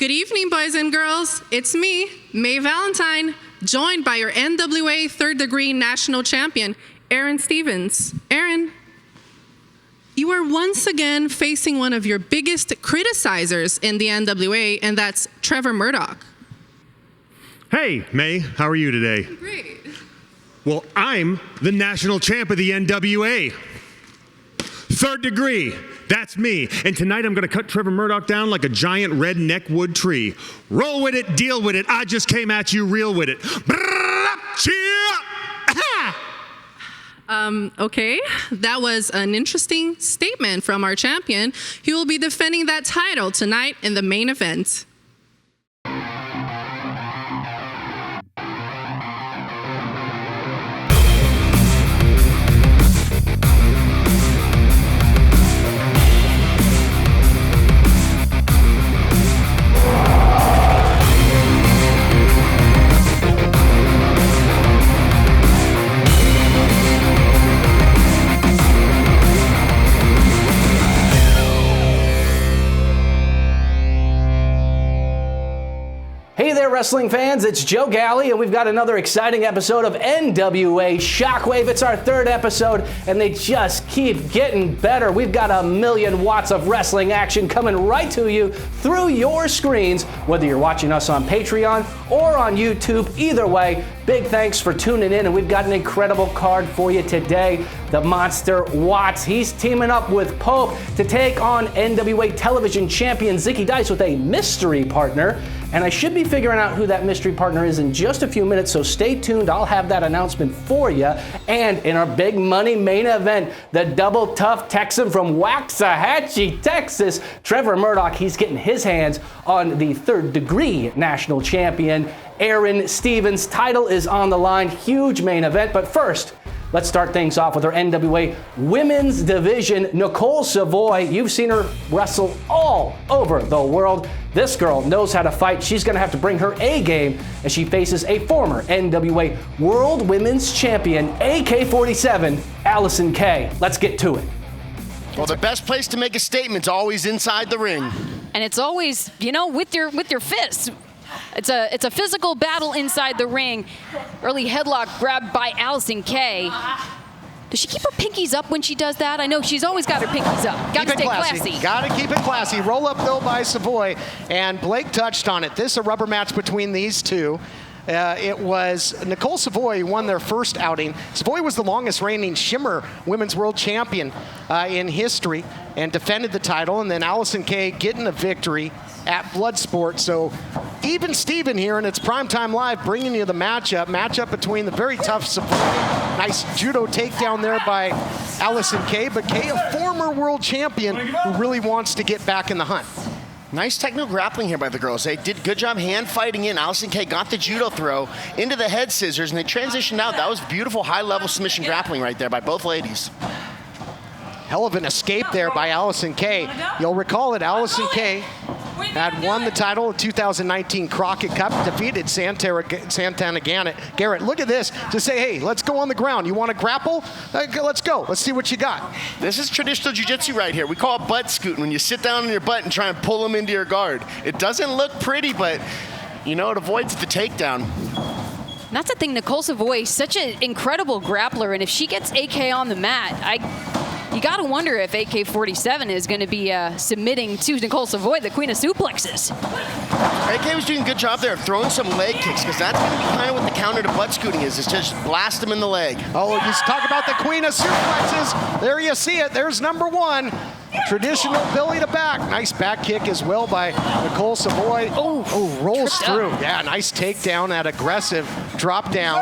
Good evening, boys and girls. It's me, May Valentine, joined by your NWA Third Degree National Champion, Aron Stevens. Aron, you are once again facing one of your biggest criticizers in the NWA, and that's Trevor Murdoch. Hey, May, how are you today? Great. Well, I'm the national champ of the NWA. Third degree, that's me. And tonight I'm gonna cut Trevor Murdoch down like a giant redneck wood tree. Roll with it, deal with it, I just came at you real with it. Okay, that was an interesting statement from our champion. He will be defending that title tonight in the main event. Hey there, wrestling fans, it's Joe Galley, and we've got another exciting episode of NWA Shockwave. It's our third episode, and they just keep getting better. We've got 1,000,000 watts of wrestling action coming right to you through your screens, whether you're watching us on Patreon or on YouTube. Either way, big thanks for tuning in, and we've got an incredible card for you today. The Monster Watts, he's teaming up with Pope to take on NWA television champion Zicky Dice with a mystery partner. And I should be figuring out who that mystery partner is in just a few minutes, so stay tuned. I'll have that announcement for you. And in our big money main event, the double tough Texan from Waxahachie, Texas, Trevor Murdoch, he's getting his hands on the third degree national champion, Aron Stevens. Title is on the line, huge main event. But first, let's start things off with our NWA Women's Division, Nicole Savoy. You've seen her wrestle all over the world. This girl knows how to fight. She's going to have to bring her A game as she faces a former NWA World Women's Champion, AK-47, Allysin Kay. Let's get to it. Well, the best place to make a statement is always inside the ring. And it's always, you know, with your fists. It's a physical battle inside the ring. Early headlock grabbed by Allysin Kay. Does she keep her pinkies up when she does that? I know she's always got her pinkies up. Got to stay classy. Got to keep it classy. Roll up though by Savoy, and Blake touched on it. This is a rubber match between these two. It was Nicole Savoy won their first outing. Savoy was the longest reigning Shimmer Women's World Champion in history and defended the title. And then Allysin Kay getting a victory at Bloodsport. So even Steven here, and it's Primetime Live bringing you the matchup between the very tough Savoy. Nice judo takedown there by Allysin Kay, but Kay, a former world champion who really wants to get back in the hunt. Nice technical grappling here by the girls. They did a good job hand fighting in. Allysin Kay got the judo throw into the head scissors, and they transitioned out. That was beautiful high-level submission grappling right there by both ladies. Hell of an escape there by Allysin Kay. You'll recall that Allysin Kay had won the title in 2019 Crockett Cup, defeated Santana Garrett. Look at this to say, hey, let's go on the ground. You want to grapple? Let's go. Let's see what you got. This is traditional jiu-jitsu right here. We call it butt scooting, when you sit down on your butt and try and pull them into your guard. It doesn't look pretty, but, you know, it avoids the takedown. That's the thing, Nicole Savoy, such an incredible grappler, and if she gets AK on the mat, you got to wonder if AK-47 is going to be submitting to Nicole Savoy, the queen of suplexes. AK was doing a good job there of throwing some leg kicks, because that's going to be kind of what the counter to butt scooting is just blast them in the leg. Oh, you talk about the queen of suplexes. There you see it. There's number one. Traditional belly to back. Nice back kick as well by Nicole Savoy. Oh, rolls through. Yeah, nice takedown, that aggressive drop down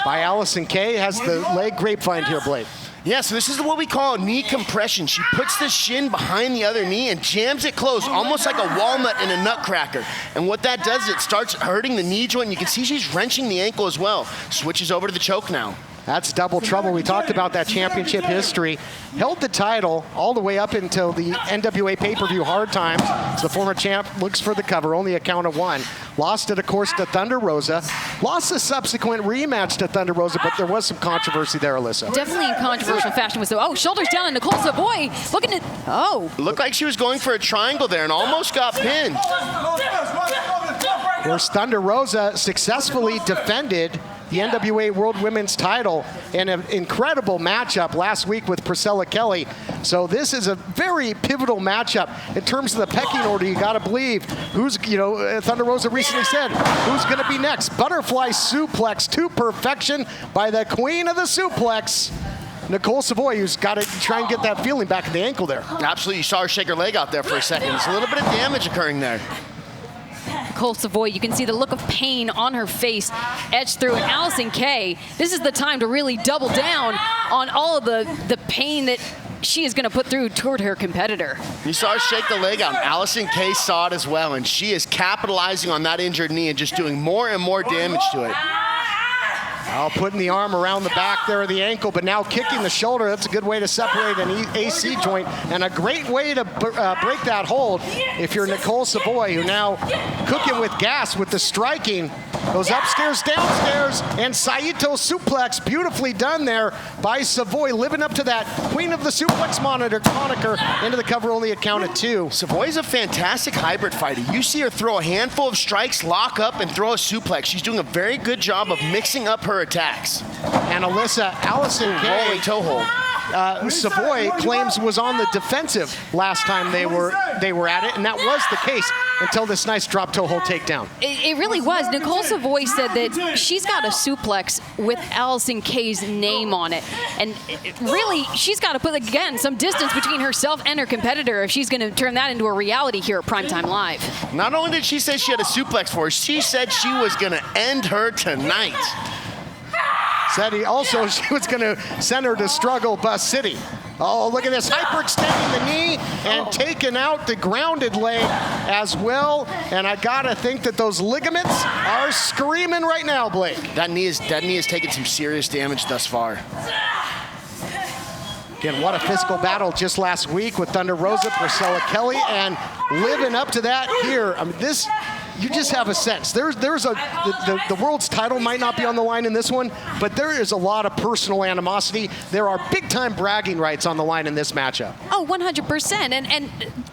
by Allysin Kay. Has the leg grapevine here, Blade. Yeah, so this is what we call knee compression. She puts the shin behind the other knee and jams it close, almost like a walnut in a nutcracker. And what that does is it starts hurting the knee joint. You can see she's wrenching the ankle as well. Switches over to the choke now. That's double trouble. We talked about that championship history. Held the title all the way up until the NWA pay-per-view Hard Times. The former champ looks for the cover, only a count of one. Lost it, of course, to Thunder Rosa. Lost the subsequent rematch to Thunder Rosa, but there was some controversy there, Alyssa. Definitely in controversial fashion with shoulders down on Nicole Savoy. Looking at, Looked like she was going for a triangle there and almost got pinned. Whereas Thunder Rosa successfully defended the NWA World Women's title in an incredible matchup last week with Priscilla Kelly. So this is a very pivotal matchup in terms of the pecking order. You got to believe who's, Thunder Rosa recently said, who's going to be next? Butterfly suplex to perfection by the queen of the suplex, Nicole Savoy, who's got to try and get that feeling back in the ankle there. Absolutely, you saw her shake her leg out there for a second. There's a little bit of damage occurring there. Nicole Savoy, you can see the look of pain on her face etched through. And Allysin Kay, this is the time to really double down on all of the pain that she is going to put through toward her competitor. You saw her shake the leg out. Allysin Kay saw it as well, and she is capitalizing on that injured knee and just doing more and more damage to it. Putting the arm around the back there of the ankle, but now kicking the shoulder. That's a good way to separate an AC joint, and a great way to break that hold if you're Nicole Savoy, who now cooking with gas with the striking. Goes upstairs, downstairs, and Saito suplex. Beautifully done there by Savoy, living up to that Queen of the Suplex moniker into the cover only at count of 2. Savoy's a fantastic hybrid fighter. You see her throw a handful of strikes, lock up, and throw a suplex. She's doing a very good job of mixing up her attacks. And Allysin Kay, rolling toe hold. Savoy claims was on the defensive last time they were at it, and that was the case until this nice drop toe hold takedown. It really was. Nicole Savoy said that she's got a suplex with Allysin Kay's name on it, and really she's got to put, again, some distance between herself and her competitor if she's going to turn that into a reality here at Primetime Live. Not only did she say she had a suplex for her, she said she was going to end her tonight. Said she was going to send her to Struggle Bus City. Oh, look at this, hyperextending the knee and taking out the grounded leg as well. And I gotta think that those ligaments are screaming right now, Blake. That knee is taking some serious damage thus far. Again, what a physical battle just last week with Thunder Rosa, Priscilla Kelly, and living up to that here. I mean, this, you just have a sense. The world's title might not be on the line in this one, but there is a lot of personal animosity. There are big-time bragging rights on the line in this matchup. Oh, 100%. And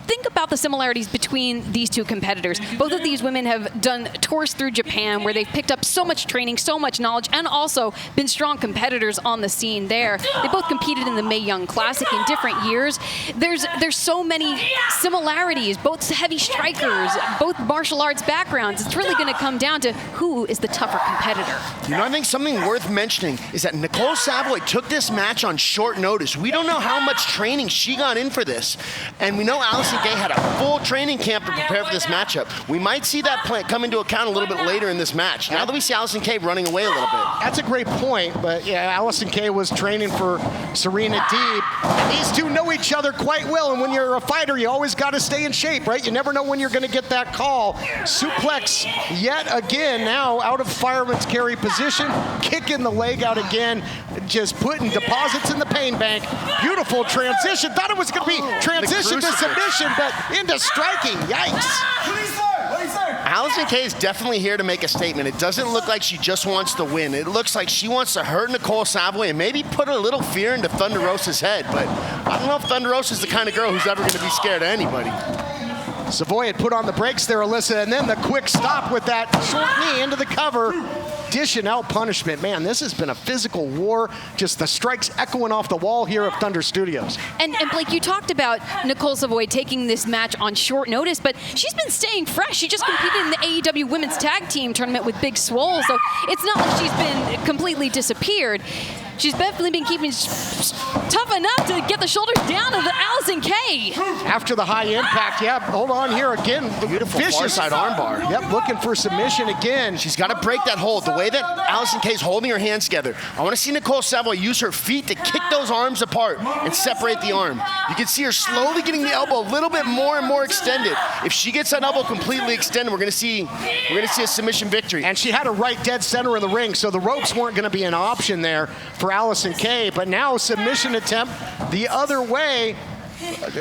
think about the similarities between these two competitors. Both of these women have done tours through Japan where they've picked up so much training, so much knowledge, and also been strong competitors on the scene there. They both competed in the Mae Young Classic in different years. There's so many similarities, both heavy strikers, both martial arts backgrounds. It's really going to come down to who is the tougher competitor. You know, I think something worth mentioning is that Nicole Savoy took this match on short notice. We don't know how much training she got in for this. And we know Allysin Kay had a full training camp to prepare for this matchup. We might see that plan come into account a little bit later in this match. Now that we see Allysin Kay running away a little bit. That's a great point, but yeah, Allysin Kay was training for Serena Deeb. These two know each other quite well, and when you're a fighter, you always got to stay in shape, right? You never know when you're going to get that call. Suplex yet again, now out of fireman's carry position, kicking the leg out again, just putting deposits in the pain bank. Beautiful transition. Thought it was going to be transition to submission, but into striking. Yikes. Allysin Kay is definitely here to make a statement. It doesn't look like she just wants to win. It looks like she wants to hurt Nicole Savoy and maybe put a little fear into Thunder Rosa's head. But I don't know if Thunder Rosa is the kind of girl who's ever going to be scared of anybody. Savoy had put on the brakes there, Alyssa, and then the quick stop with that short knee into the cover. Dishing out punishment. Man, this has been a physical war. Just the strikes echoing off the wall here of Thunder Studios. And Blake, you talked about Nicole Savoy taking this match on short notice, but she's been staying fresh. She just competed in the AEW Women's Tag Team Tournament with Big Swole, so it's not like she's been completely disappeared. She's definitely been keeping tough enough to get the shoulders down of the Allysin Kay. After the high impact, yeah, hold on here again. Beautiful vicious far side armbar. Yep, looking for submission again. She's got to break that hold. The way that Allysin Kay's holding her hands together, I want to see Nicole Savoy use her feet to kick those arms apart and separate the arm. You can see her slowly getting the elbow a little bit more and more extended. If she gets that elbow completely extended, we're going to see a submission victory. And she had her right dead center of the ring, so the ropes weren't going to be an option there for Allysin Kay. But now submission attempt the other way.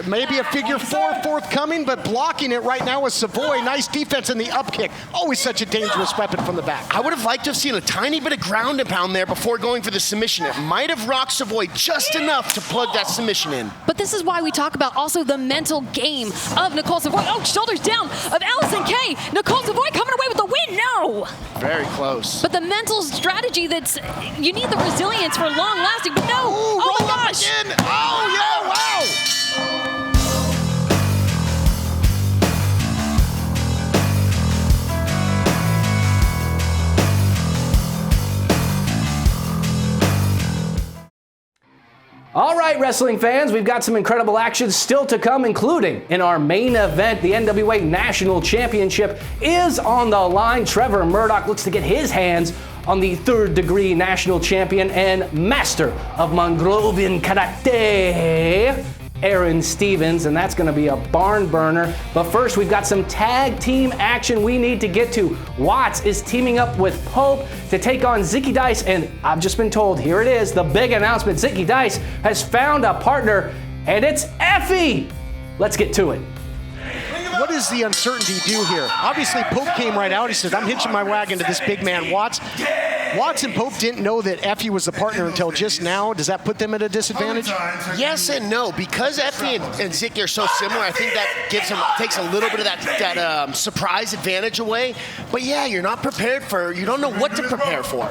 Maybe a figure four forthcoming, but blocking it right now with Savoy. Nice defense in the up kick. Always such a dangerous weapon from the back. I would have liked to have seen a tiny bit of ground and pound there before going for the submission. It might have rocked Savoy just enough to plug that submission in. But this is why we talk about also the mental game of Nicole Savoy. Oh, shoulders down of Allysin Kay. Nicole Savoy coming away with the win No! Very close. But the mental strategy you need the resilience for long lasting, but no! Ooh, Oh my roll up gosh! again. Oh, yeah, wow. All right, wrestling fans, we've got some incredible action still to come, including in our main event. The NWA National Championship is on the line. Trevor Murdoch looks to get his hands on the third-degree national champion and master of Mongrovian Karate, Aron Stevens, and that's going to be a barn burner. But first, we've got some tag team action we need to get to. Watts is teaming up with Pope to take on Zicky Dice, and I've just been told, here it is, the big announcement. Zicky Dice has found a partner, and it's Effie. Let's get to it. What does the uncertainty do here? Obviously, Pope came right out. He said, I'm hitching my wagon to this big man, Watts. Watts and Pope didn't know that Effie was the partner until just now. Does that put them at a disadvantage? Yes and no. Because Effie and Zicky are so similar, I think that takes a little bit of that surprise advantage away. But yeah, you're not prepared you don't know what to prepare for.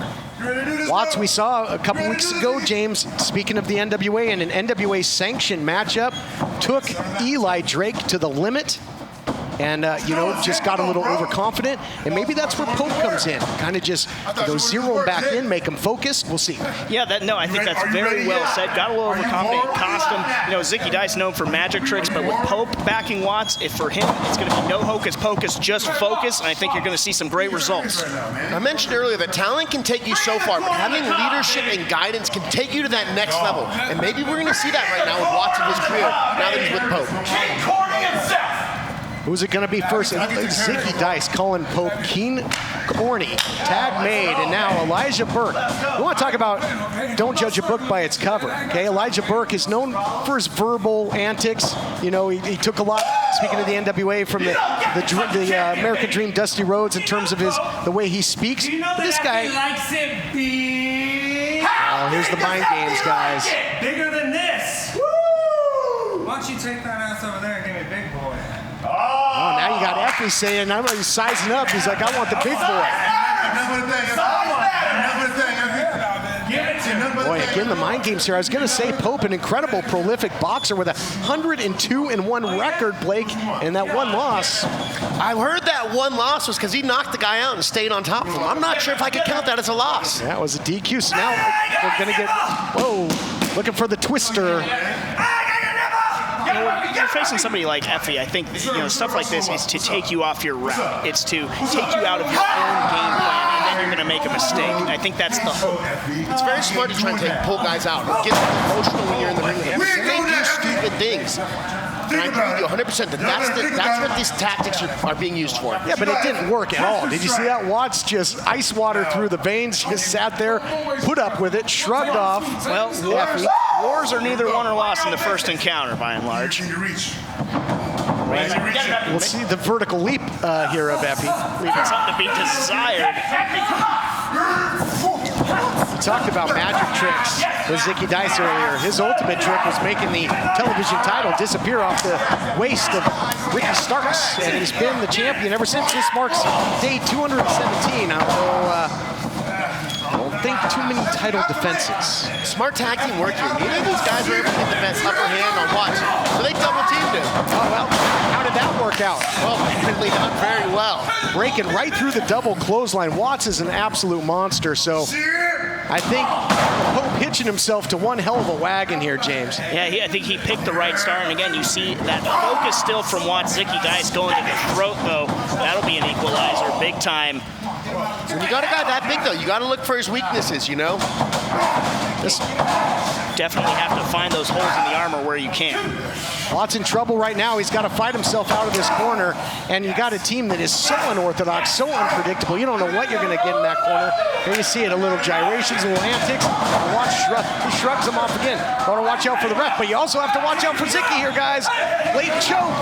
Watts, we saw a couple weeks ago, James, speaking of the NWA, in an NWA sanctioned matchup, took Eli Drake to the limit. And, just got a little overconfident. And maybe that's where Pope comes in. Kind of just zero him back in, make him focused. We'll see. Yeah, I think that's very well said. Got a little overconfident, cost him. Zicky Dice known for magic tricks, but with Pope backing Watts, for him, it's going to be no hocus pocus, just focus. And I think you're going to see some great results. I mentioned earlier that talent can take you so far, but having leadership and guidance can take you to that next level. And maybe we're going to see that right now with Watts in his career, now that he's with Pope. Who's it going to be first? Zicky Dice calling Pope Keen Corny. Tag made, and now Elijah Burke. We want to talk about don't judge a book by its cover, okay? Elijah Burke is known for his verbal antics. He took a lot, speaking of the NWA, from the American Dream Dusty Rhodes in terms of the way he speaks. But this guy... Oh, here's the mind games, guys. Bigger than this. Woo! Why don't you take that ass over there and give me big boy? Oh, now you got Effie saying, I'm already sizing up. He's like, I want the big boy. Boy, again, the mind games here. I was going to say Pope, an incredible, prolific boxer with a 102-1 record, Blake, and that one loss. I heard that one loss was because he knocked the guy out and stayed on top of him. I'm not sure if I could count that as a loss. That was a DQ. So now we're going to get, looking for the twister. When you're facing somebody like Effie, I think stuff like this is to take you off your route. It's to take you out of your own game plan, and then you're going to make a mistake. I think that's the hope. It's very smart to try and pull guys out. It gets emotional when you're in the ring with them. They do stupid things. And I agree with you 100% that's what these tactics are being used for. Yeah, but it didn't work at all. Did you see that? Watts just ice water through the veins, just sat there, put up with it, shrugged off. Well, wars are neither won or lost in the first encounter, by and large. We'll see the vertical leap here of Effie. Leaving something to be desired. We talked about magic tricks with Zicky Dice earlier. His ultimate trick was making the television title disappear off the waist of Ricky Starks, and he's been the champion ever since. This marks day 217. I don't think too many title defenses. Smart tag team work here. Neither of these guys were able to get the best upper hand on Watts, so they double teamed him. Oh, well, how did that work out? Well, apparently not very well. Breaking right through the double clothesline. Watts is an absolute monster, so I think Pope hitching himself to one hell of a wagon here, James. Yeah, I think he picked the right start, and again, you see that focus still from Watts. Zicky Dice going to the throat, though. That'll be an equalizer, big time. When you got a guy that big, though, you got to look for his weaknesses, Just definitely have to find those holes in the armor where you can. Watts in trouble right now. He's got to fight himself out of this corner, and you got a team that is so unorthodox, so unpredictable. You don't know what you're going to get in that corner. There you see it, a little gyrations, a little antics. Watts shrugs him off again. Want to watch out for the ref, but you also have to watch out for Zicky here, guys. Blatant choke.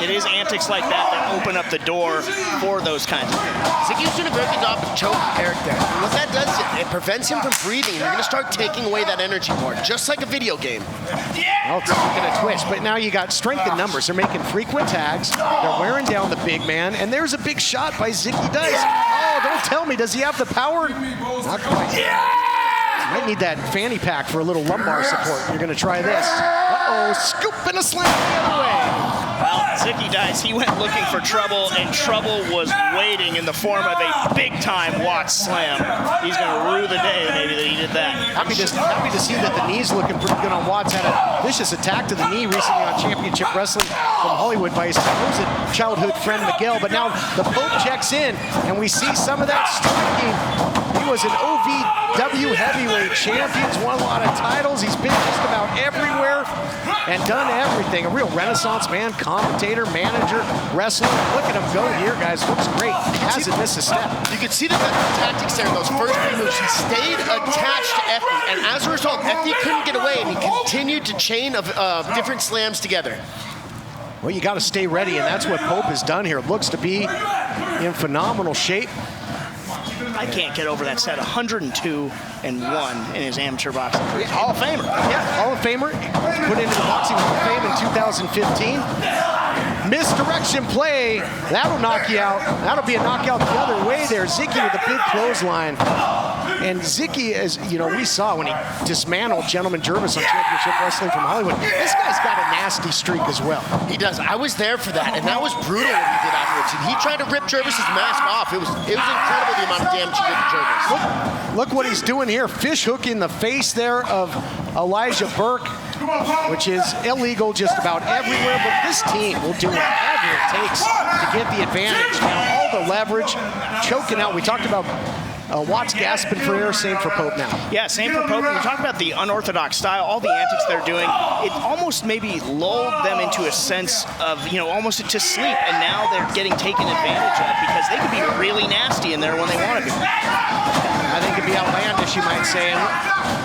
It is antics like that open up the door for those kinds of things. Zicky's doing a very good job of choking Eric there. And what that does is it prevents him from breathing. You're going to start taking away that energy more, just like a video game. All Oh, it's looking to twitch, but now you got strength in numbers. They're making frequent tags. They're wearing down the big man, and there's a big shot by Zicky Dice. Oh, don't tell me, does he have the power? Not quite. Might need that fanny pack for a little lumbar support. You're gonna try this. Uh-oh, scoop and a slam the other way. Well, Zicky Dice, he went looking for trouble, and trouble was waiting in the form of a big-time Watts slam. He's gonna rue the day maybe that he did that. Happy to see that the knee's looking pretty good on Watts. Had a vicious attack to the knee recently on Championship Wrestling from Hollywood by his supposed childhood friend Miguel, but now the Pope checks in, and we see some of that striking. He was an OVW heavyweight champion. He's won a lot of titles. He's been just about everywhere and done everything. A real renaissance man, commentator, manager, wrestler. Look at him go here, guys. Looks great. Hasn't missed a step. You can see the tactics there in those first few moves. He stayed attached to Effie, and as a result, Effie couldn't get away, and he continued to chain of different slams together. Well, you got to stay ready, and that's what Pope has done here. Looks to be in phenomenal shape. I can't get over that set. 102-1 in his amateur boxing career. Hall of Famer. Yeah, Hall of Famer. Put into the Boxing Hall of Fame in 2015. Misdirection play. That'll knock you out. That'll be a knockout the other way there. Zicky with a big clothesline. And Zicky, as you know, we saw when he dismantled Gentleman Jervis on Championship Wrestling from Hollywood. This guy's got a nasty streak as well. He does. I was there for that, and that was brutal what he did afterwards. And he tried to rip Jervis's mask off. It was incredible the amount of damage he did to Jervis. Look what he's doing here. Fish hook in the face there of Elijah Burke, which is illegal just about everywhere, but this team will do whatever it takes to get the advantage. Now, all the leverage, choking out. We talked about Watts gasping for air, same for Pope now. Yeah, same for Pope. When you talk about the unorthodox style, all the antics they're doing, it almost maybe lulled them into a sense of, almost to sleep, and now they're getting taken advantage of because they can be really nasty in there when they want to be. I think it'd be outlandish, you might say. And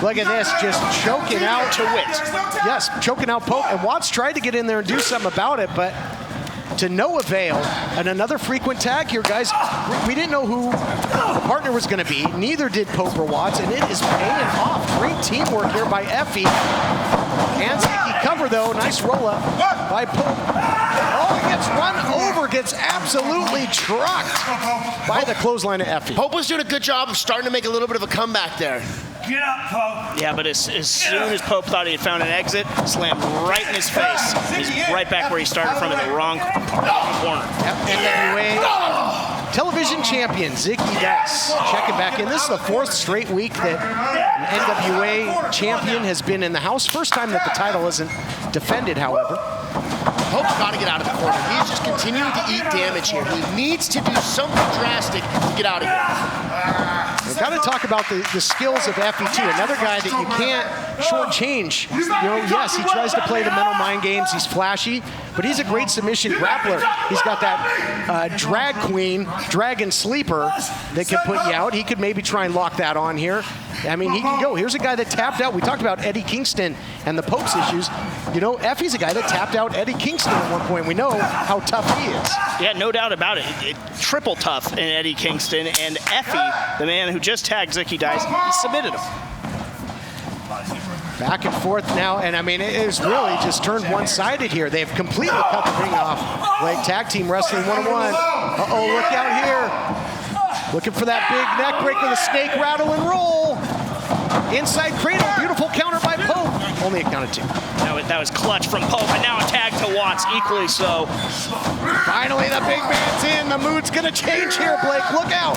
look at this, just choking out. To wit. Yes, choking out Pope. And Watts tried to get in there and do something about it, but to no avail. And another frequent tag here, guys. We didn't know who the partner was going to be. Neither did Pope or Watts, and it is paying off. Great teamwork here by Effie. And Zicky cover, though. Nice roll-up by Pope. Oh, he gets run over, gets absolutely trucked by the clothesline of Effie. Pope was doing a good job of starting to make a little bit of a comeback there. Get up, Pope. Yeah, but as soon as Pope thought he had found an exit, slammed right in his face. He's right back where he started from in the wrong corner. Yep, NWA television champion Zicky Dice checking back in. This is the fourth straight week that an NWA champion has been in the house. First time that the title isn't defended, however. Pope's got to get out of the corner. He's just continuing to eat damage here. He needs to do something drastic to get out of here. We've got to talk about the skills of Effie, too. Another guy that you can't shortchange. Yes, he tries to play the mental mind games. He's flashy, but he's a great submission grappler. He's got that drag queen, dragon sleeper that could put you out. He could maybe try and lock that on here. I mean, he can go. Here's a guy that tapped out. We talked about Eddie Kingston and the Pope's issues. Effie's a guy that tapped out Eddie Kingston at one point. We know how tough he is. Yeah, no doubt about it. Triple tough in Eddie Kingston. And Effie, the man who just tagged Zicky Dice, he submitted him. Back and forth now, and I mean, it is really just turned one-sided here. They've completely cut the ring off. Like Tag Team Wrestling 101. Uh-oh, look out here. Looking for that big neck breaker, the snake rattle and roll. Inside cradle, beautiful counter by Pope. Only a count of two. That was clutch from Pope, and now a tag to Watts, equally so. Finally, the big man's in. The mood's gonna change here, Blake. Look out.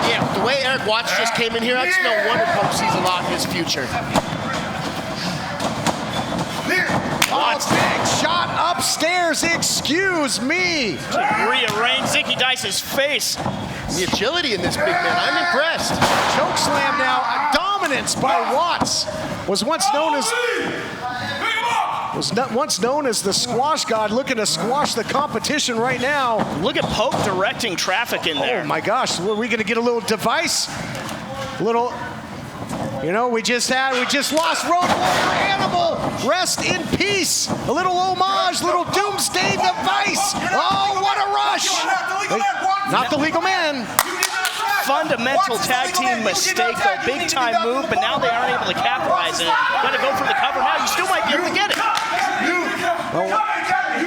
Yeah, the way Eric Watts just came in here, that's no wonder Pope sees a lot in his future. Watts, big shot upstairs. Excuse me. Rearrange Zicky Dice's face. The agility in this big man, I'm impressed. Choke slam now. A dominance by Watts. Was once known as the squash god, looking to squash the competition right now. Look at Pope directing traffic in there. Oh my gosh, are we gonna get a little device? We just lost Road Warrior Animal. Rest in peace. A little homage, little doomsday device. Oh, what a rush. Not the legal man. fundamental tag team mistake, though. Big time move, but now they aren't able to capitalize on it. Got to go for the cover now. You still might be able to get it.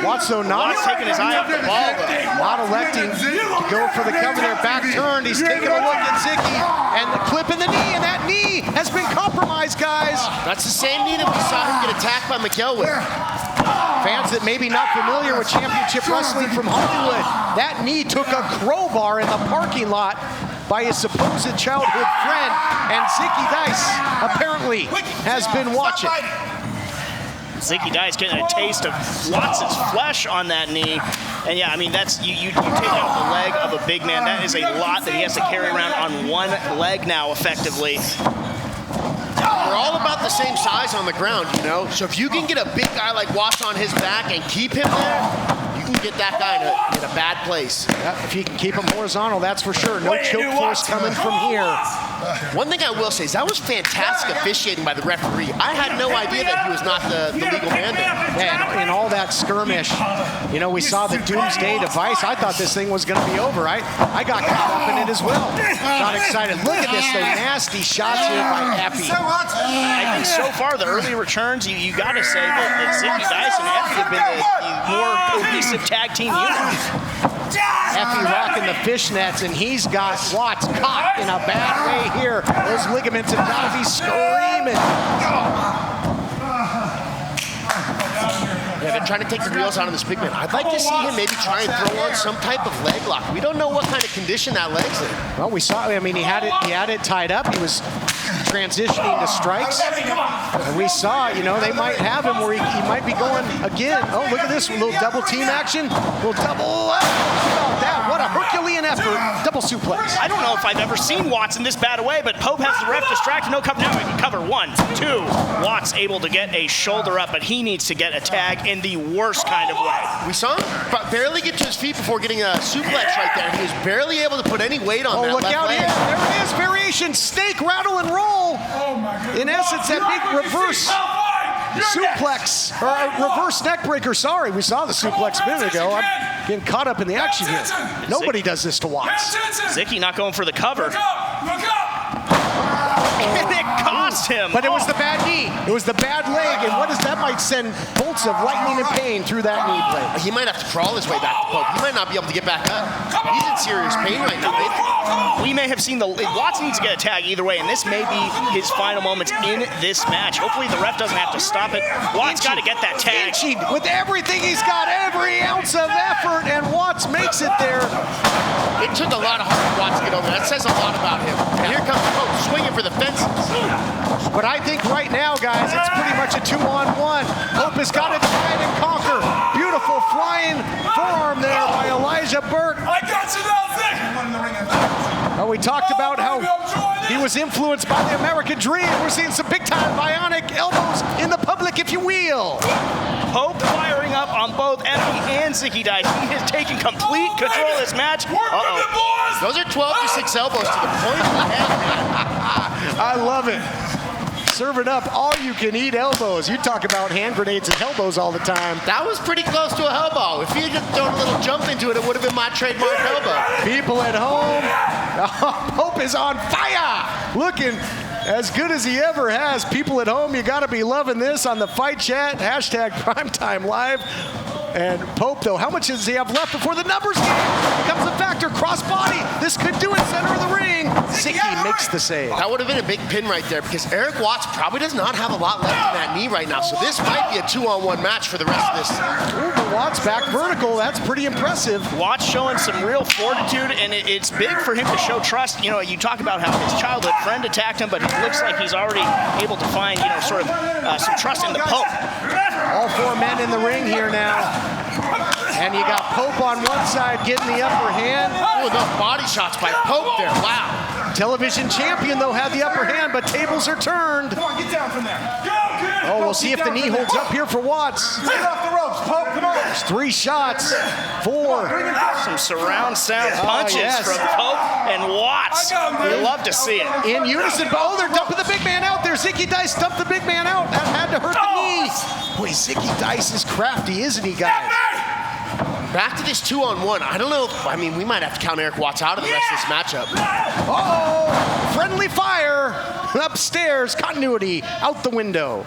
Watts, though, not taking his eye off the ball, though. Not electing to go for the cover there. Back turned. He's taking a look at Zicky. And the clip in the knee, and that knee has been compromised, guys. That's the same knee that we saw him get attacked by Miguel with. Fans that may be not familiar with championship wrestling from Hollywood, that knee took a crowbar in the parking lot by his supposed childhood friend, and Zicky Dice apparently has been watching. Zicky Dice getting a taste of Watts' flesh on that knee. And yeah, I mean, that's you take out the leg of a big man. That is a lot that he has to carry around on one leg now, effectively. We're all about the same size on the ground, you know? So if you can get a big guy like Watts on his back and keep him there, you can get that guy in a bad place. If you can keep him horizontal, that's for sure. No choke force coming from here. One thing I will say is that was fantastic officiating by the referee. I had no idea that he was not the legal man there. Yeah, in all that skirmish, you know, we saw the Doomsday device. I thought this thing was going to be over. I got caught up in it as well. Got excited. Look at this, though. Nasty shots here by Effie. I think so far, the early returns, you got to say that Zicky Dice and Effie have been the more cohesive tag team unit. Effie rocking the fishnets, and he's got Watts caught in a bad way here. Those ligaments have got to be screaming. Yeah, they're trying to take the wheels out of this big man. I'd like to see him maybe try and throw on some type of leg lock. We don't know what kind of condition that leg's in. Well, we saw, I mean, he had it tied up. He was transitioning to strikes. And we saw, you know, they might have him where he might be going again. Oh, look at this, a little double team action. A little double, how about that? What a Herculean effort. Double suplex. I don't know if I've ever seen Watts in this bad a way, but Pope has the ref distracted. No cover. Now he can cover 1, 2. Watts able to get a shoulder up, but he needs to get a tag in the worst kind of way. We saw him barely get to his feet before getting a suplex right there. He was barely able to put any weight on that look left out leg. here. There it is. Variation, snake, rattle, and roll. Oh my goodness. In essence, that big reverse suplex, or reverse neck breaker. Sorry, we saw the suplex a minute ago. I'm getting caught up in the action here. Nobody does this to Watts. Zicky not going for the cover. Look up. And it cost him. But it was the bad knee. It was the bad leg, and what is that? Might send bolts of lightning and pain through that knee blade. He might have to crawl his way back to Pope. He might not be able to get back up. He's in serious pain right now. We may have seen Watts needs to get a tag either way, and this may be his final moments in this match. Hopefully the ref doesn't have to stop it. Watts got to get that tag. With everything he's got, every ounce of effort, and Watts makes it there. It took a lot of heart for Watts to get over. That says a lot about him. And here comes Pope swinging for the fences. But I think right now, guys, it's pretty much a 2-on-1. Pope has got to divide and conquer. Beautiful flying forearm there by Elijah Burke. I got you now, Zick. Well, we talked about how he was influenced by the American Dream. We're seeing some big-time bionic elbows in the public, if you will. Pope firing up on both Effie and Zicky Dice. He has taken complete control of this match. Uh-oh. Those are 12 to 6 elbows to the point of the head. I love it. Serving up all-you-can-eat elbows. You talk about hand grenades and elbows all the time. That was pretty close to a elbow. If he had just thrown a little jump into it, it would have been my trademark elbow. People at home, Pope is on fire. Looking as good as he ever has. People at home, you got to be loving this on the Fight Chat, #PrimeTimeLive. And Pope, though, how much does he have left before the numbers game becomes a factor? Crossbody. This could do it. Center of the ring. Zicky makes the save. That would have been a big pin right there because Eric Watts probably does not have a lot left in that knee right now. So this might be a 2-on-1 match for the rest of this. Ooh, but Watts back vertical. That's pretty impressive. Watts showing some real fortitude, and it's big for him to show trust. You know, you talk about how his childhood friend attacked him, but it looks like he's already able to find, you know, sort of some trust in the Pope. All 4 men in the ring here now. And you got Pope on one side getting the upper hand. Oh, those body shots by Pope there. Wow. Television champion, though, had the upper hand, but tables are turned. Come on, get down from there. Oh, we'll see if the knee holds up here for Watts. Get off the ropes, Pope. Come on. There's 3 shots. 4. Some surround sound punches from Pope and Watts. You love to see it. In unison. Oh, they're dumping the big man out there. Zicky Dice dumped the big man out. That had to hurt the knee. Boy, Zicky Dice is crafty, isn't he, guys? Back to this 2-on-1. I don't know. I mean, we might have to count Eric Watts out of the rest of this matchup. Uh-oh! Friendly fire upstairs. Continuity out the window.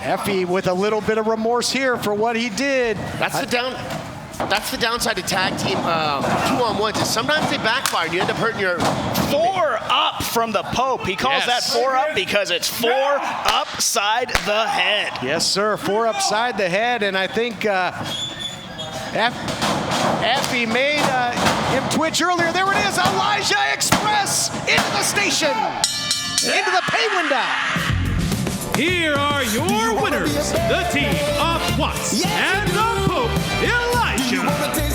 Effie with a little bit of remorse here for what he did. That's the downside to tag team 2-on-1s. Is sometimes they backfire and you end up hurting your 4 up from the Pope. He calls that 4 up because it's 4 upside the head. Yes, sir. 4 upside the head, and I think Effie made him twitch earlier. There it is, Elijah Express into the station, into the pay window. Here are your winners, the team of Watts and the Pope, Elijah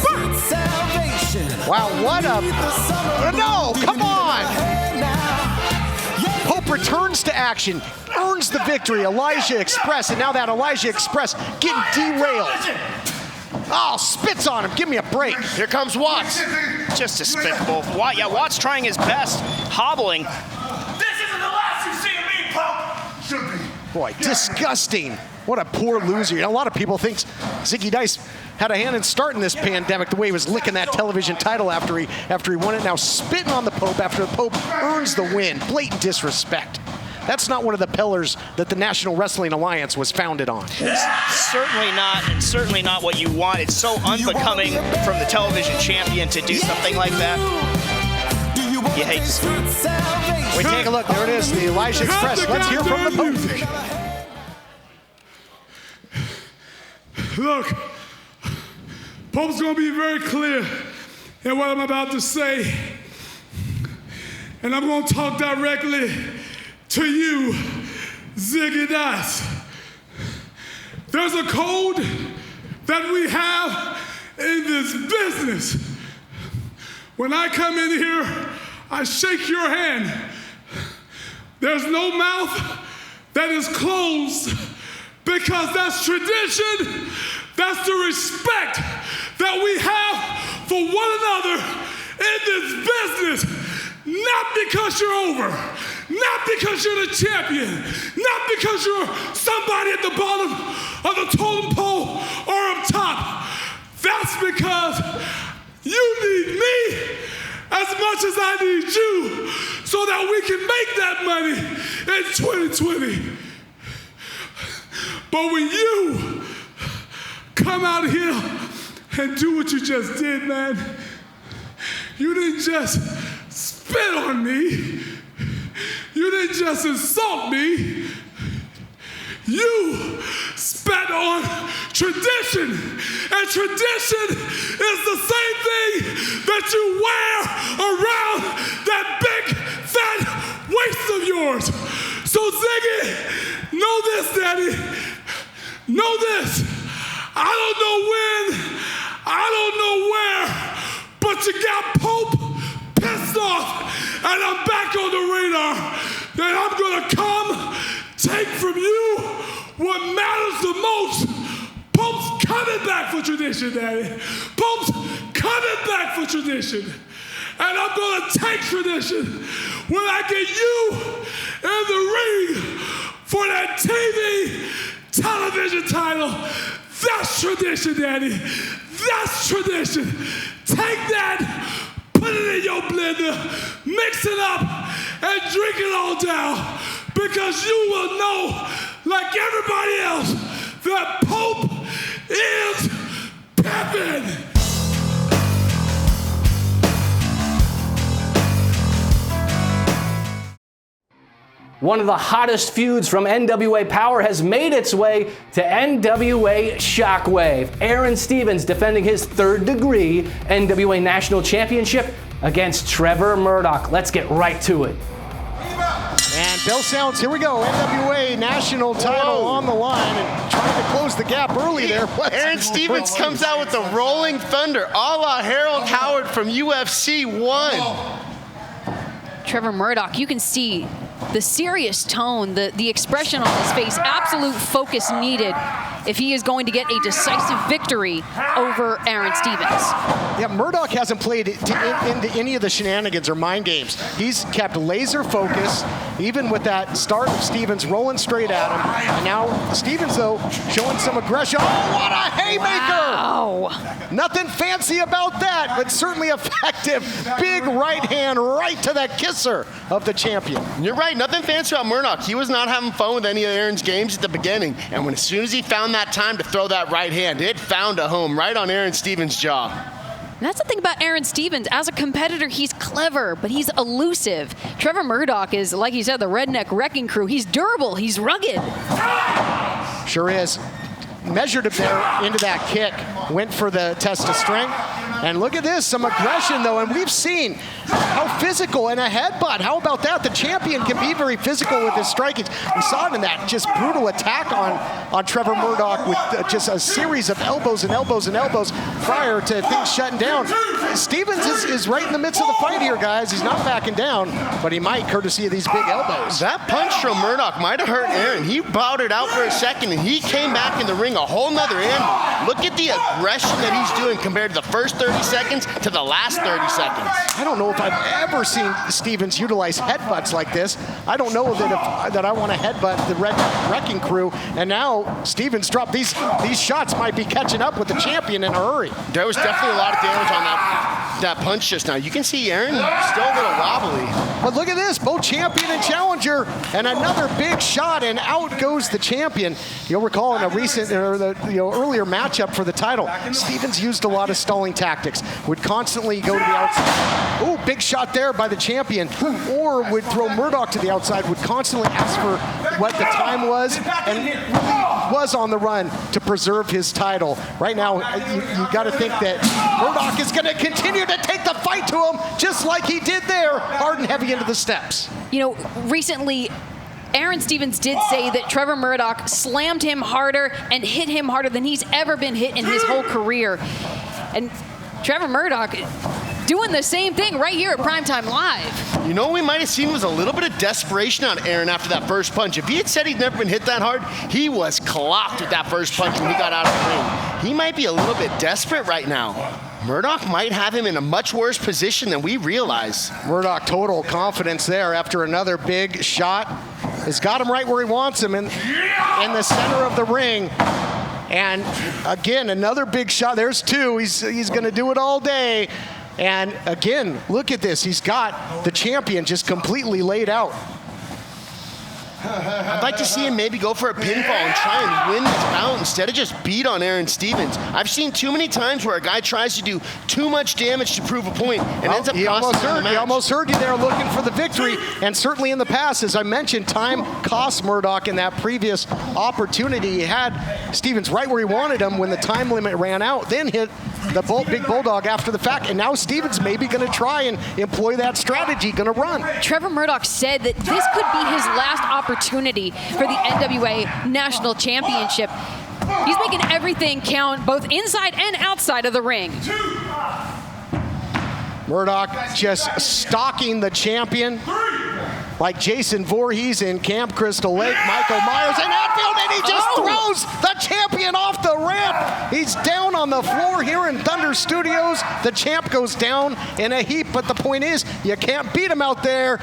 Burke. Wow, what a... No, come on! Pope returns to action, earns the victory, Elijah Express, and now that Elijah Express getting derailed. Oh, spits on him, give me a break. Here comes Watts. Just despicable. Watts trying his best, hobbling. This isn't the last you see of me, Pope. Should be. Boy, disgusting. What a poor loser. You know, a lot of people think Zicky Dice had a hand in starting this pandemic, the way he was licking that television title after he won it. Now spitting on the Pope after the Pope earns the win. Blatant disrespect. That's not one of the pillars that the National Wrestling Alliance was founded on. Certainly not, and certainly not what you want. It's so unbecoming from the television champion to do something like that. You hate to see it. We take a look. There it is, the Elijah Express. Let's hear from the Pope. Look, Pope's going to be very clear in what I'm about to say. And I'm going to talk directly to you, Zicky Dice. There's a code that we have in this business. When I come in here, I shake your hand. There's no mouth that is closed because that's tradition, that's the respect that we have for one another in this business. Not because you're over, not because you're the champion, not because you're somebody at the bottom of the totem pole or up top. That's because you need me as much as I need you so that we can make that money in 2020. But when you come out here and do what you just did, man, you didn't just spit on me. You didn't just insult me. You spat on tradition. And tradition is the same thing that you wear around that big, fat waist of yours. So Ziggy, know this, Daddy. Know this. I don't know when, I don't know where, but you got Pope pissed off, and I'm back on the radar. Then I'm gonna come take from you what matters the most. Pope's coming back for tradition, Daddy. Pope's coming back for tradition. And I'm gonna take tradition when I get you in the ring for that TV television title. That's tradition, Daddy. That's tradition. Take that, put it in your blender, mix it up, and drink it all down. Because you will know, like everybody else, that Pope is pimping. One of the hottest feuds from NWA Power has made its way to NWA Shockwave. Aron Stevens defending his third-degree NWA National Championship against Trevor Murdoch. Let's get right to it. And bell sounds, here we go. NWA National title on the line and trying to close the gap early there. Aron Stevens comes out with the Rolling Thunder, a la Harold Howard from UFC 1. Trevor Murdoch, you can see the serious tone, the expression on his face, absolute focus needed if he is going to get a decisive victory over Aron Stevens. Yeah, Murdoch hasn't played into any of the shenanigans or mind games. He's kept laser focus, even with that start of Stevens rolling straight at him. And now Stevens, though, showing some aggression. Oh, what a haymaker! Wow. Nothing fancy about that, but certainly effective. Big right hand right to that kisser of the champion. You're right, nothing fancy about Murdoch. He was not having fun with any of Aron's games at the beginning. And as soon as he found that time to throw that right hand, it found a home right on Aron Stevens' jaw. And that's the thing about Aron Stevens. As a competitor, he's clever, but he's elusive. Trevor Murdoch is, like you said, the redneck wrecking crew. He's durable. He's rugged. Sure is. Measured him there into that kick. Went for the test of strength. And look at this, some aggression though, and we've seen how physical and a headbutt. How about that? The champion can be very physical with his striking. We saw it in that just brutal attack on Trevor Murdoch with just a series of elbows and elbows and elbows prior to things shutting down. Stevens is right in the midst of the fight here, guys. He's not backing down, but he might, courtesy of these big elbows. That punch from Murdoch might have hurt Aron. He bowed it out for a second, and he came back in the ring a whole nother animal. Look at the aggression that he's doing compared to the first 30 seconds to the last 30 seconds. I don't know if I've ever seen Stevens utilize headbutts like this. I don't know that I want to headbutt the wrecking crew. And now Stevens dropped these shots. Might be catching up with the champion in a hurry. There was definitely a lot of damage on that punch just now. You can see Aron still a little wobbly. But look at this, both champion and challenger, and another big shot, and out goes the champion. You'll recall in a recent earlier matchup for the title, Stevens used a lot of stalling tactics. Would constantly go to the outside. Oh, big shot there by the champion. Or would throw Murdoch to the outside, would constantly ask for what the time was, and really was on the run to preserve his title. Right now, you got to think that Murdoch is going to continue to take the fight to him, just like he did there, hard and heavy into the steps. You know, recently, Aron Stevens did say that Trevor Murdoch slammed him harder and hit him harder than he's ever been hit in his whole career. And Trevor Murdoch doing the same thing right here at Primetime Live. You know what we might have seen was a little bit of desperation on Aron after that first punch. If he had said he'd never been hit that hard, he was clocked with that first punch when he got out of the ring. He might be a little bit desperate right now. Murdoch might have him in a much worse position than we realize. Murdoch total confidence there after another big shot. Has got him right where he wants him in the center of the ring. And again, another big shot. There's two. He's going to do it all day. And again, look at this. He's got the champion just completely laid out. I'd like to see him maybe go for a pinfall and try and win this bout instead of just beat on Aron Stevens. I've seen too many times where a guy tries to do too much damage to prove a point and ends up costing him the match. He almost heard you there looking for the victory. And certainly in the past, as I mentioned, time cost Murdoch in that previous opportunity. He had Stevens right where he wanted him when the time limit ran out, then hit the big bulldog after the fact. And now Stevens maybe going to try and employ that strategy, going to run. Trevor Murdoch said that this could be his last opportunity for the NWA National Championship. He's making everything count, both inside and outside of the ring. Murdoch just stalking the champion like Jason Voorhees in Camp Crystal Lake, Michael Myers in outfield, and he just throws the champion off the ramp. He's down on the floor here in Thunder Studios. The champ goes down in a heap, but the point is, you can't beat him out there.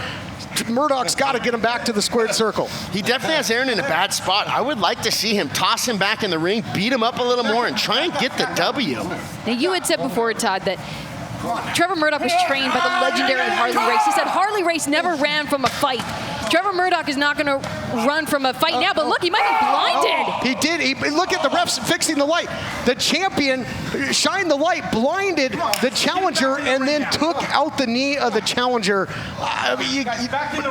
Murdoch's got to get him back to the squared circle. He definitely has Aron in a bad spot. I would like to see him toss him back in the ring, beat him up a little more, and try and get the W. Now, you had said before, Todd, that Trevor Murdoch was trained by the legendary Harley Race. He said Harley Race never ran from a fight. Trevor Murdoch is not going to run from a fight now, but look, he might be blinded. He did. Look at the refs fixing the light. The champion shined the light, blinded the challenger, and then took out the knee of the challenger. You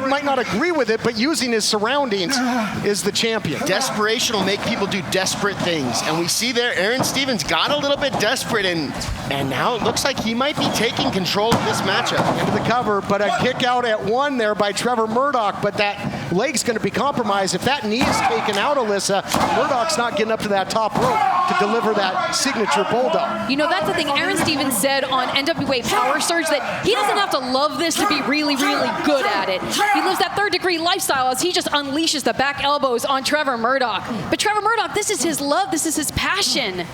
might not agree with it, but using his surroundings is the champion. Desperation will make people do desperate things. And we see there, Aron Stevens got a little bit desperate, and now it looks like he might be taking control of this matchup. Into the cover, but a kick out at one there by Trevor Murdoch. But that leg's going to be compromised. If that knee is taken out, Alyssa, Murdoch's not getting up to that top rope to deliver that signature bulldog. You know, that's the thing Aron Stevens said on NWA Power Surge, that he doesn't have to love this to be really, really good at it. He lives that third-degree lifestyle as he just unleashes the back elbows on Trevor Murdoch. But Trevor Murdoch, this is his love, this is his passion.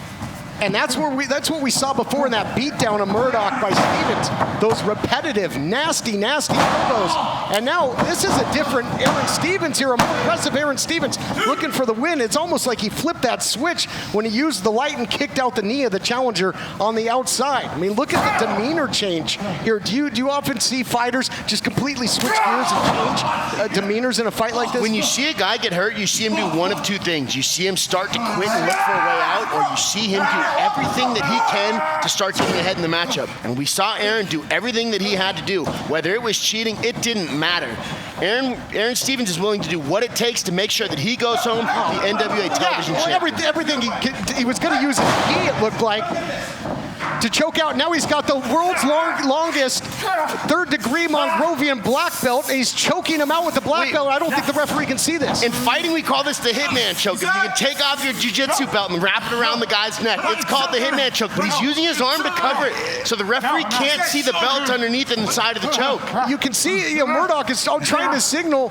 And that's what we saw before in that beatdown of Murdoch by Stevens. Those repetitive, nasty, nasty elbows. And now this is a different Aron Stevens here, a more aggressive Aron Stevens looking for the win. It's almost like he flipped that switch when he used the light and kicked out the knee of the challenger on the outside. I mean, look at the demeanor change here. Do you often see fighters just completely switch gears and change demeanors in a fight like this? When you see a guy get hurt, you see him do one of two things. You see him start to quit and look for a way out, or you see him do everything that he can to start getting ahead in the matchup. And we saw Aron do everything that he had to do. Whether it was cheating, it didn't matter. Aron Stevens is willing to do what it takes to make sure that he goes home the NWA television champion. Everything he was going to use his knee, it looked like, to choke out. Now he's got the world's longest third-degree Mongrovian black belt, and he's choking him out with the black belt. I don't think the referee can see this. In fighting, we call this the Hitman Choke. If you can take off your jiu-jitsu belt and wrap it around the guy's neck, it's called the Hitman Choke. But he's using his arm to cover it, so the referee can't see the belt underneath and inside of the choke. You can see, Murdoch is trying to signal,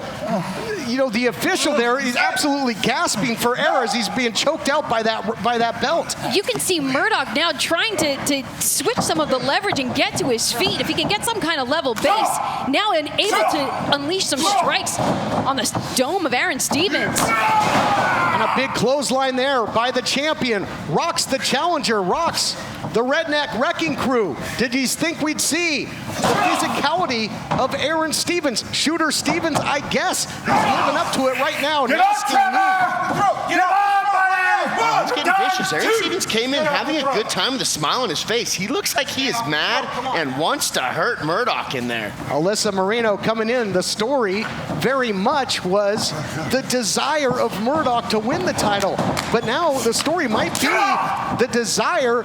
the official there is absolutely gasping for air as he's being choked out by that belt. You can see Murdoch now trying to switch some of the leverage and get to his feet. If he can get some kind of level base, now and able to unleash some strikes on the dome of Aron Stevens. And a big clothesline there by the champion. Rocks the challenger, rocks the Redneck Wrecking Crew. Did you think we'd see the physicality of Aron Stevens? Shooter Stevens, I guess, he's living up to it right now. Nasty knee. He's getting vicious. Aron Stevens came in having a good time with a smile on his face. He looks like he is mad and wants to hurt Murdoch in there. Alyssa Marino coming in. The story very much was the desire of Murdoch to win the title. But now the story might be the desire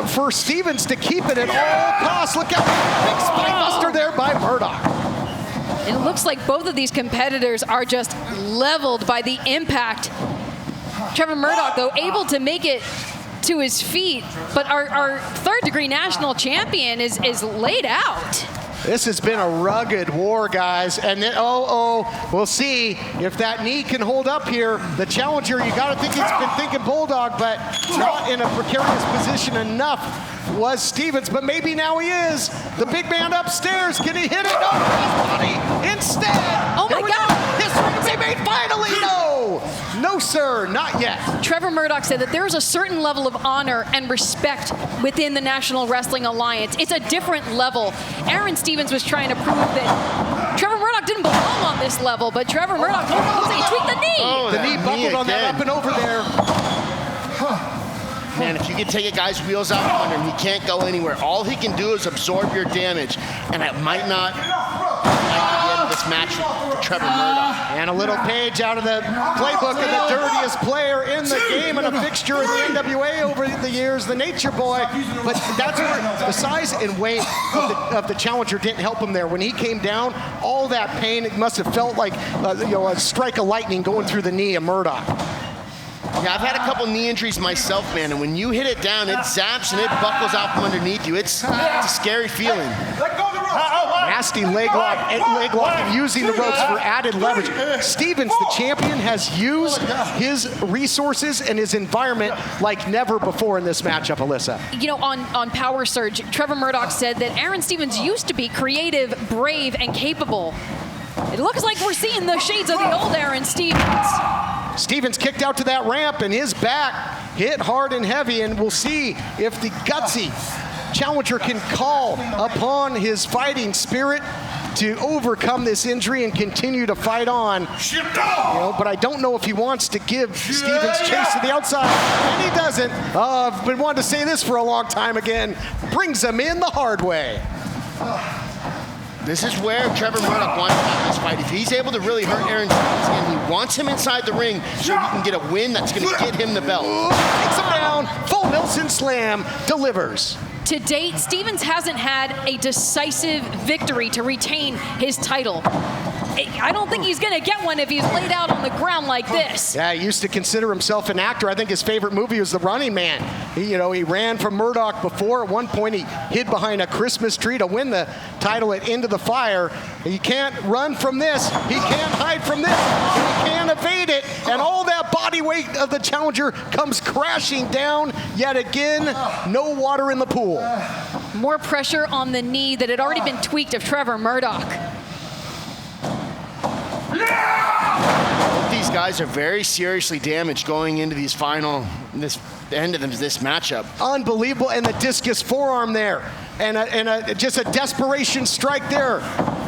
for Stevens to keep it at all costs. Look out, big spine buster there by Murdoch. It looks like both of these competitors are just leveled by the impact. Trevor Murdoch, though, able to make it to his feet, but our third-degree national champion is laid out. This has been a rugged war, guys, and then, we'll see if that knee can hold up here. The challenger, you got to think he's been thinking Bulldog, but not in a precarious position enough was Stevens, but maybe now he is. The big man upstairs, can he hit it? No, his body instead. Oh my God. History to be made finally, no. No, sir, not yet. Trevor Murdoch said that there is a certain level of honor and respect within the National Wrestling Alliance. It's a different level. Aron Stevens was trying to prove that Trevor Murdoch didn't belong on this level, but Trevor Murdoch looks like he tweaked the knee. Oh, the knee buckled on that up and over there. Man, if you can take a guy's wheels out from under him, he can't go anywhere. All he can do is absorb your damage, and it might not be the end of this match for Trevor Murdoch. And a little page out of the playbook of the dirtiest player in the game and a fixture of the NWA over the years, the Nature Boy. But that's where the size and weight of the challenger didn't help him there. When he came down, all that pain, it must have felt like a strike of lightning going through the knee of Murdoch. Yeah, I've had a couple knee injuries myself, man, and when you hit it down, it zaps and it buckles out from underneath you. It's a scary feeling. Nasty leg lock and using the ropes for added leverage. Stevens, the champion, has used his resources and his environment like never before in this matchup, Alyssa. On Power Surge, Trevor Murdoch said that Aron Stevens used to be creative, brave, and capable. It looks like we're seeing the shades of the old Aron Stevens. Stevens kicked out to that ramp and his back hit hard and heavy, and we'll see if the gutsy challenger can call upon his fighting spirit to overcome this injury and continue to fight on. But I don't know if he wants to give Stevens chase to the outside, and he doesn't. I've been wanting to say this for a long time again. Brings him in the hard way. This is where Trevor Murdoch wants to have this fight. If he's able to really hurt Aron Stevens again, he wants him inside the ring so he can get a win that's going to get him the belt. Takes him down. Full Nelson slam delivers. To date, Stevens hasn't had a decisive victory to retain his title. I don't think he's going to get one if he's laid out on the ground like this. Yeah, he used to consider himself an actor. I think his favorite movie was The Running Man. He ran from Murdoch before. At one point, he hid behind a Christmas tree to win the title at Into the Fire. He can't run from this. He can't hide from this. He can't evade it. And all that body weight of the challenger comes crashing down yet again. No water in the pool. More pressure on the knee that had already been tweaked of Trevor Murdoch. Both these guys are very seriously damaged going into this end of this matchup. Unbelievable, and the discus forearm there, and just a desperation strike there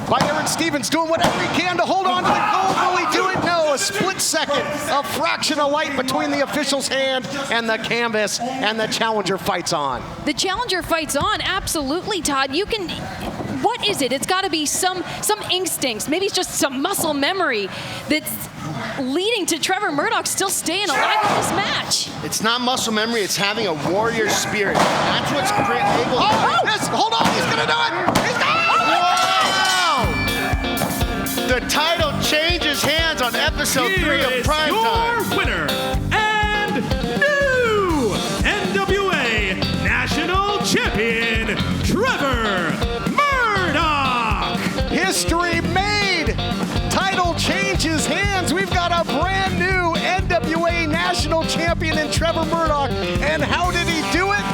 by Aron Stevens, doing whatever he can to hold on to the gold. Will he do it? No, a split second, a fraction of light between the official's hand and the canvas, and the challenger fights on. The challenger fights on, absolutely, Todd. What is it? It's got to be some instincts. Maybe it's just some muscle memory that's leading to Trevor Murdoch still staying alive in this match. It's not muscle memory, it's having a warrior spirit. That's what's able to Hold on, he's gonna do it! He's Wow! The title changes hands on episode 3 of Primetime. Your winner and new NWA National Champion, Trevor Murdoch! History made! Title changes hands. We've got a brand new NWA National Champion in Trevor Murdoch. And how did he do it?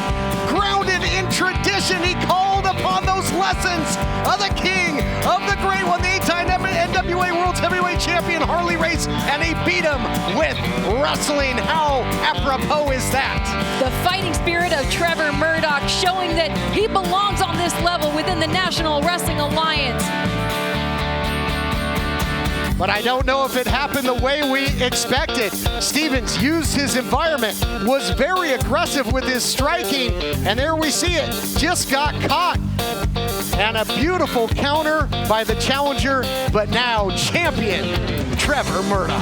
Grounded in tradition. He called upon those lessons of the king, of the great one, the 8-time NWA World Heavyweight Champion, Harley Race, and he beat him with wrestling. How apropos is that? The fighting spirit of Trevor Murdoch showing that he belongs on this level within the National Wrestling Alliance. But I don't know if it happened the way we expected. Stevens used his environment, was very aggressive with his striking, and there we see it, just got caught. And a beautiful counter by the challenger, but now champion, Trevor Murdoch.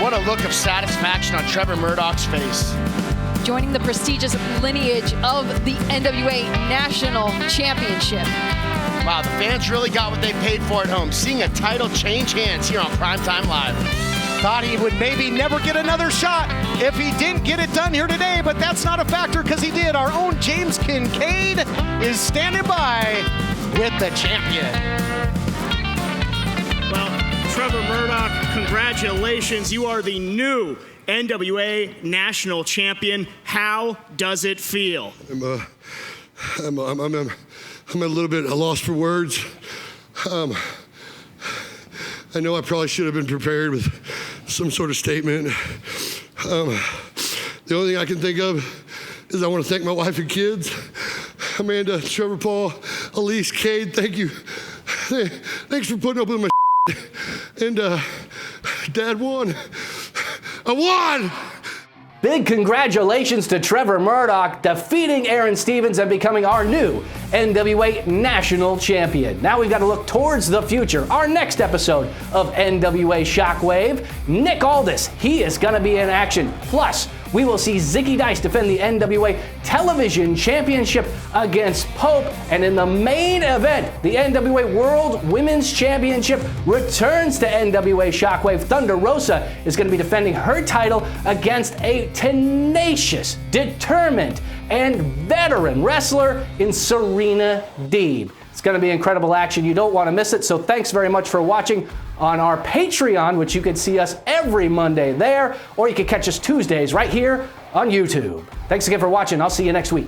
What a look of satisfaction on Trevor Murdoch's face. Joining the prestigious lineage of the NWA National Championship. Wow, the fans really got what they paid for at home, seeing a title change hands here on Primetime Live. Thought he would maybe never get another shot if he didn't get it done here today, but that's not a factor because he did. Our own James Kincaid is standing by with the champion. Well, Trevor Murdoch, congratulations. You are the new NWA National Champion. How does it feel? I'm a little bit lost for words. I know I probably should have been prepared with some sort of statement. The only thing I can think of is I want to thank my wife and kids. Amanda, Trevor, Paul, Elise, Cade, thank you. Thanks for putting up with my and Dad won. I won! Big congratulations to Trevor Murdoch defeating Aron Stevens and becoming our new NWA National Champion. Now we've got to look towards the future. Our next episode of NWA Shockwave, Nick Aldis, he is going to be in action. Plus, we will see Zicky Dice defend the NWA Television Championship against Pope. And in the main event, the NWA World Women's Championship returns to NWA Shockwave. Thunder Rosa is going to be defending her title against a tenacious, determined, and veteran wrestler in Serena Deeb. It's going to be incredible action. You don't want to miss it. So thanks very much for watching on our Patreon, which you can see us every Monday there, or you can catch us Tuesdays right here on YouTube. Thanks again for watching. I'll see you next week.